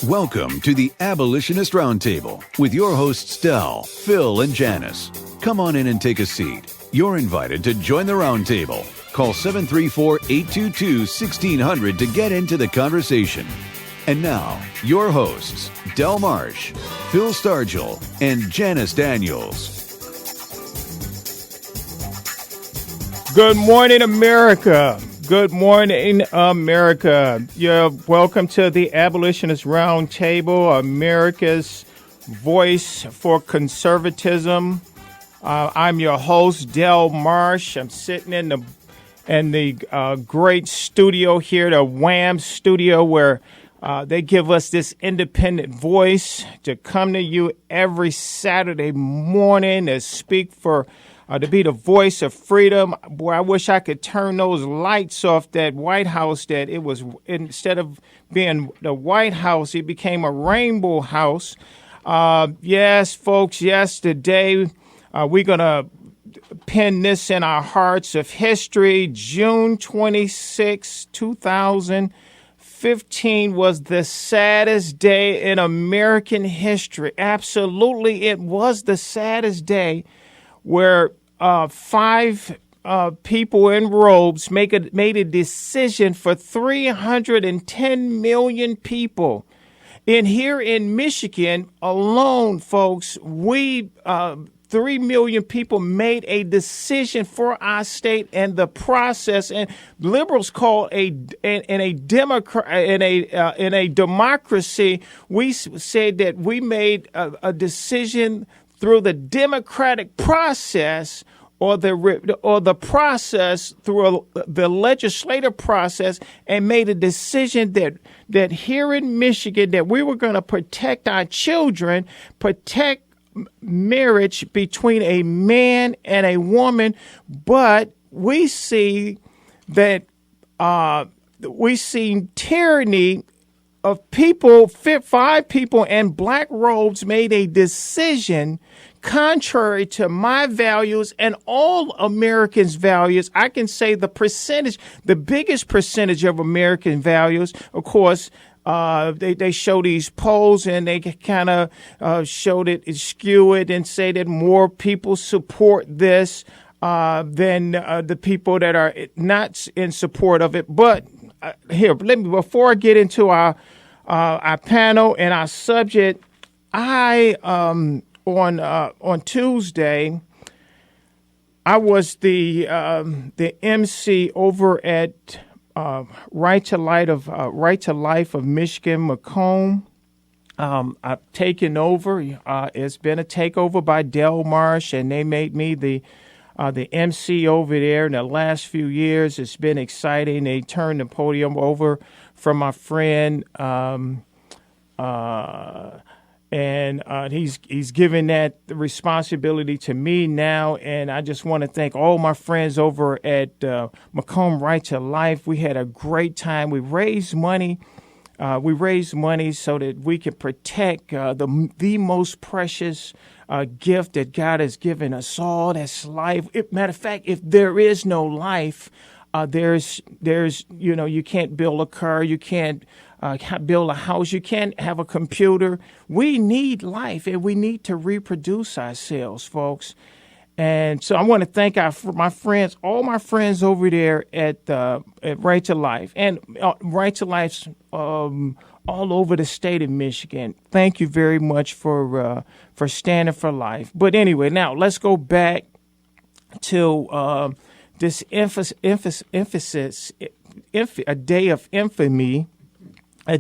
Welcome to the Abolitionist Round Table with your hosts Del, Phil, and Janice. Come on in and take a seat. You're invited to join the round table. Call 734-822-1600 to get into the conversation. And now, your hosts, Del Marsh, Phil Stargell, and Janice Daniels. Good morning, America. Good morning, America. You're welcome to the Abolitionist Round Table, America's voice for conservatism. I'm your host, Del Marsh. I'm sitting in the great studio here, the WHAM studio, where they give us this independent voice to come to you every Saturday morning to speak for. To be the voice of freedom. Boy, I wish I could turn those lights off that White House that it was, instead of being the White House, it became a rainbow house. Yes, folks, yes, today we're going to pin this in our hearts of history. June 26, 2015 was the saddest day in American history. Absolutely, it was the saddest day where five people in robes made a decision for 310 million people. And here in Michigan alone, folks, we 3 million people made a decision for our state, and the process, and liberals call in a democracy, we said that we made a decision through the democratic process, or the process through the legislative process, and made a decision that here in Michigan that we were going to protect our children, protect marriage between a man and a woman. But we see that we see tyranny of people. Five people in black robes made a decision contrary to my values and all Americans' values. I can say the biggest percentage of American values, of course, they show these polls and they kind of showed it, skew it, and say that more people support this than the people that are not in support of it. But here, before I get into our panel and our subject, on Tuesday, I was the MC over at Right to Life of Michigan Macomb. I've taken over. It's been a takeover by Del Marsh, and they made me the MC over there. In the last few years, it's been exciting. They turned the podium over from my friend. And he's given that responsibility to me now, and I just want to thank all my friends over at Macomb Right to Life. We had a great time. We raised money. So that we can protect the most precious gift that God has given us all. That's life. Matter of fact, if there is no life, there's you can't build a car, you can't build a house, you can't have a computer. We need life, and we need to reproduce ourselves, folks. And so I want to thank my friends, all my friends over there at Right to Life, and Right to Life's all over the state of Michigan. Thank you very much for standing for life. But anyway, now let's go back to this emphasis, a day of infamy. A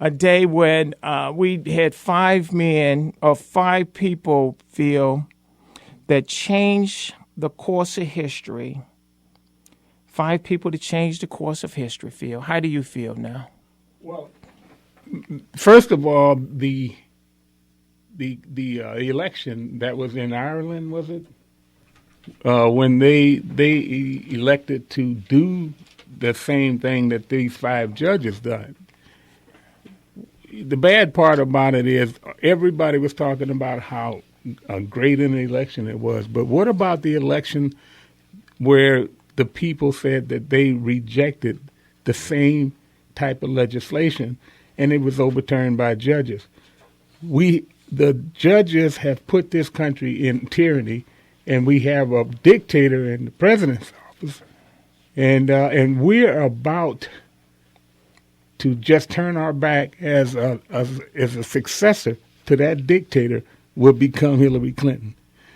day when we had five people feel that changed the course of history. 5 people to change the course of history. Phil, how do you feel now? Well, first of all, the election that was in Ireland, was it? When they elected to do the same thing that these 5 judges done. The bad part about it is everybody was talking about how great an election it was. But what about the election where the people said that they rejected the same type of legislation, and it was overturned by judges. The judges have put this country in tyranny, and we have a dictator in the president's office, and we're about to just turn our back as a successor to that dictator will become Hillary Clinton.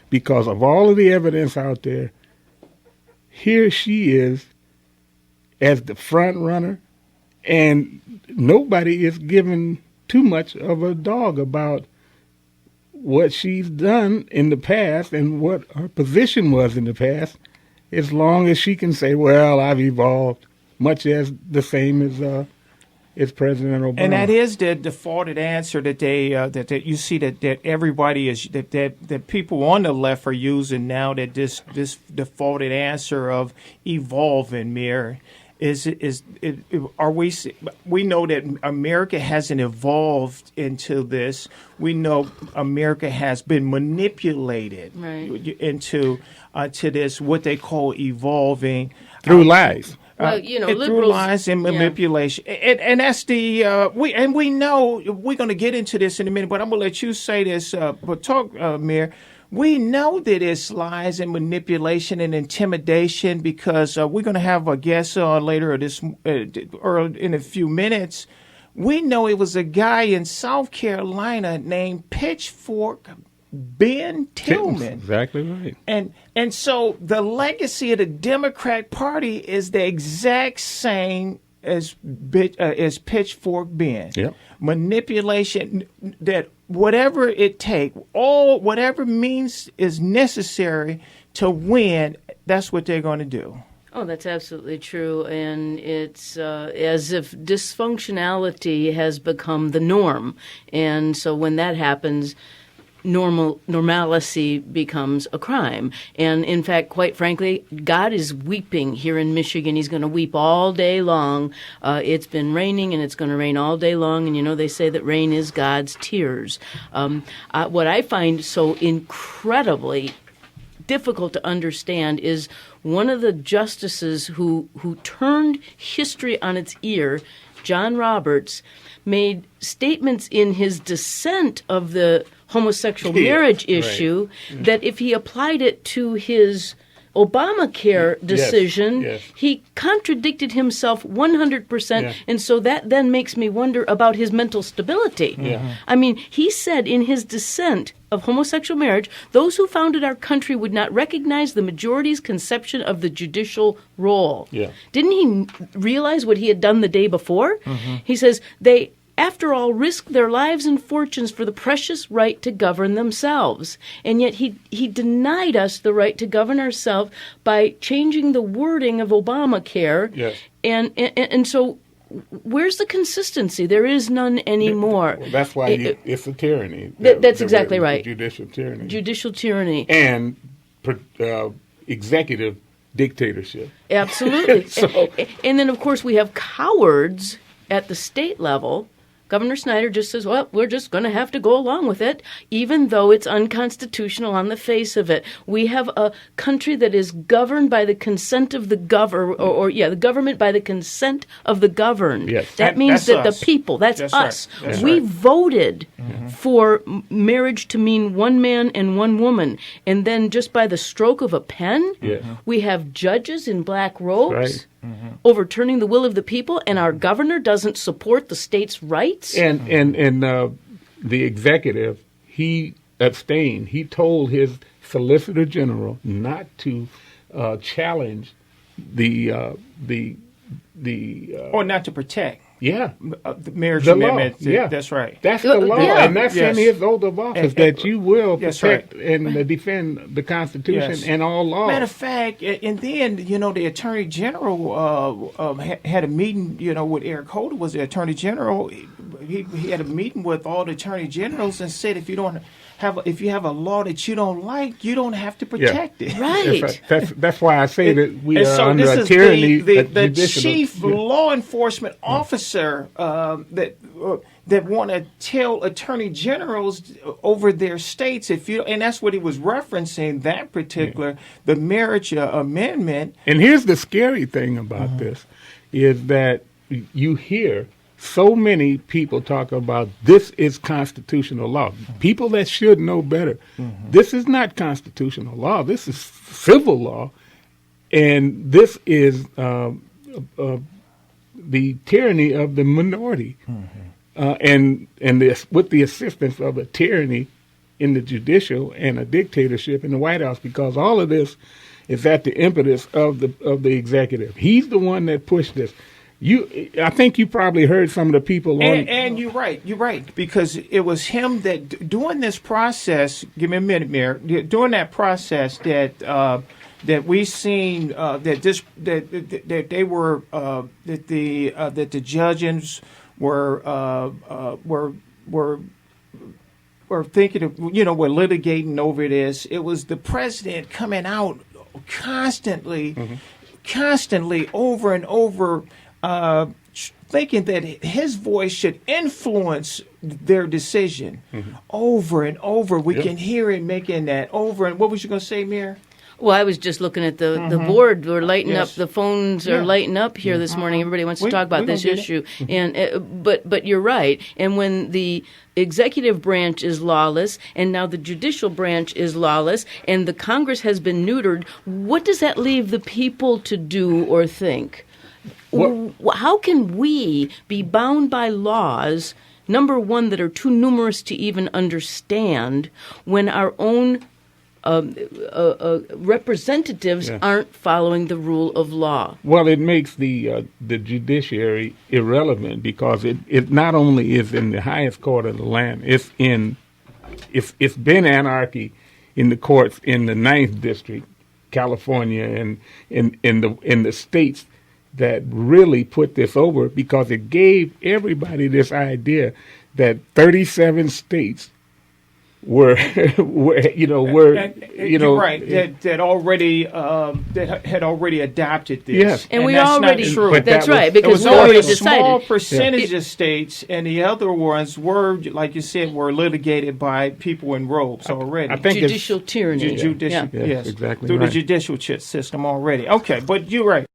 Because of all of the evidence out there, here she is as the front runner, and nobody is given too much of a dog about what she's done in the past and what her position was in the past, as long as she can say, well, I've evolved, much as the same as President Obama. And that is the defaulted answer that that you see that everybody is that people on the left are using now, that this defaulted answer of evolving, Mir, we know that America hasn't evolved into this. We know America has been manipulated into to this what they call evolving through lies. Well, liberals, through lies and manipulation, and that's the we know we're going to get into this in a minute. But I'm going to let you say this. But talk, Mir. We know that it's lies and manipulation and intimidation because we're going to have a guest on later or in a few minutes. We know it was a guy in South Carolina named Pitchfork Ben Tillman. Exactly right. And so the legacy of the Democrat Party is the exact same as Pitchfork Ben. Yep. Manipulation, that whatever it takes, whatever means is necessary to win, that's what they're going to do. Oh, that's absolutely true. And it's as if dysfunctionality has become the norm. And so when that happens, normalcy becomes a crime. And in fact, quite frankly, God is weeping here in Michigan. He's going to weep all day long. It's been raining, and it's going to rain all day long. And they say that rain is God's tears. What I find so incredibly difficult to understand is one of the justices who turned history on its ear, John Roberts, made statements in his dissent of the homosexual marriage issue that if he applied it to his Obamacare decision, he contradicted himself 100%, and so that then makes me wonder about his mental stability. I mean, he said in his dissent of homosexual marriage, those who founded our country would not recognize the majority's conception of the judicial role. Didn't he realize what he had done the day before? He says, they, after all, risk their lives and fortunes for the precious right to govern themselves. And yet he denied us the right to govern ourselves by changing the wording of Obamacare. And so where's the consistency? There is none anymore. Well, that's why it's a tyranny. That's exactly right. Judicial tyranny. Judicial tyranny. And executive dictatorship. Absolutely. And then, of course, we have cowards at the state level. Governor Snyder just says, well, we're just going to have to go along with it, even though it's unconstitutional on the face of it. We have a country that is governed by the consent of the the government by the consent of the governed. That means that us. The people, that's us. Right. We voted for marriage to mean one man and one woman. And then just by the stroke of a pen, we have judges in black robes overturning the will of the people, and our governor doesn't support the state's rights. And the executive, he abstained. He told his Solicitor General not to challenge or not to protect. The marriage amendment. That's right. That's the law, and that's in his oath of office that you will protect and defend the Constitution and all laws. Matter of fact, and then the Attorney General had a meeting. With Eric Holder was the Attorney General. He had a meeting with all the Attorney Generals and said if you have a law that you don't like, you don't have to protect it. Right. That's why I say that we are under a tyranny. The chief law enforcement officer that want to tell attorney generals over their states and that's what he was referencing, that particular the marriage amendment. And here's the scary thing about this is that you hear so many people talk about this is constitutional law. People that should know better. This is not constitutional law. This is civil law, and this is the tyranny of the minority, and this with the assistance of a tyranny in the judicial and a dictatorship in the White House, because all of this is at the impetus of the executive. He's the one that pushed this. I think you probably heard some of the people on. And you're right, because it was him that during this process. Give me a minute, Mayor. During that process that we seen that the judges were thinking of, were litigating over this. It was the president coming out constantly over and over, thinking that his voice should influence their decision over and over. We can hear him making that over. And what was you going to say, Mayor? Well, I was just looking at the board. We're lighting up. The phones are lighting up here this morning. Everybody wants to talk about this issue. And but you're right. And when the executive branch is lawless, and now the judicial branch is lawless, and the Congress has been neutered, what does that leave the people to do or think? How can we be bound by laws, number one, that are too numerous to even understand, when our own representatives aren't following the rule of law? Well, it makes the judiciary irrelevant, because it not only is in the highest court of the land, it's been anarchy in the courts in the 9th District, California, and in the states that really put this over, because it gave everybody this idea that 37 states were right, that already that had already adopted this. Yes, and we that's already not true. That's right, It because was we only already a small decided. percentage of states, and the other ones were, like you said, were litigated by people in robes already. I think Judicial tyranny. Yes, exactly through right. the judicial system already. Okay, but you're right.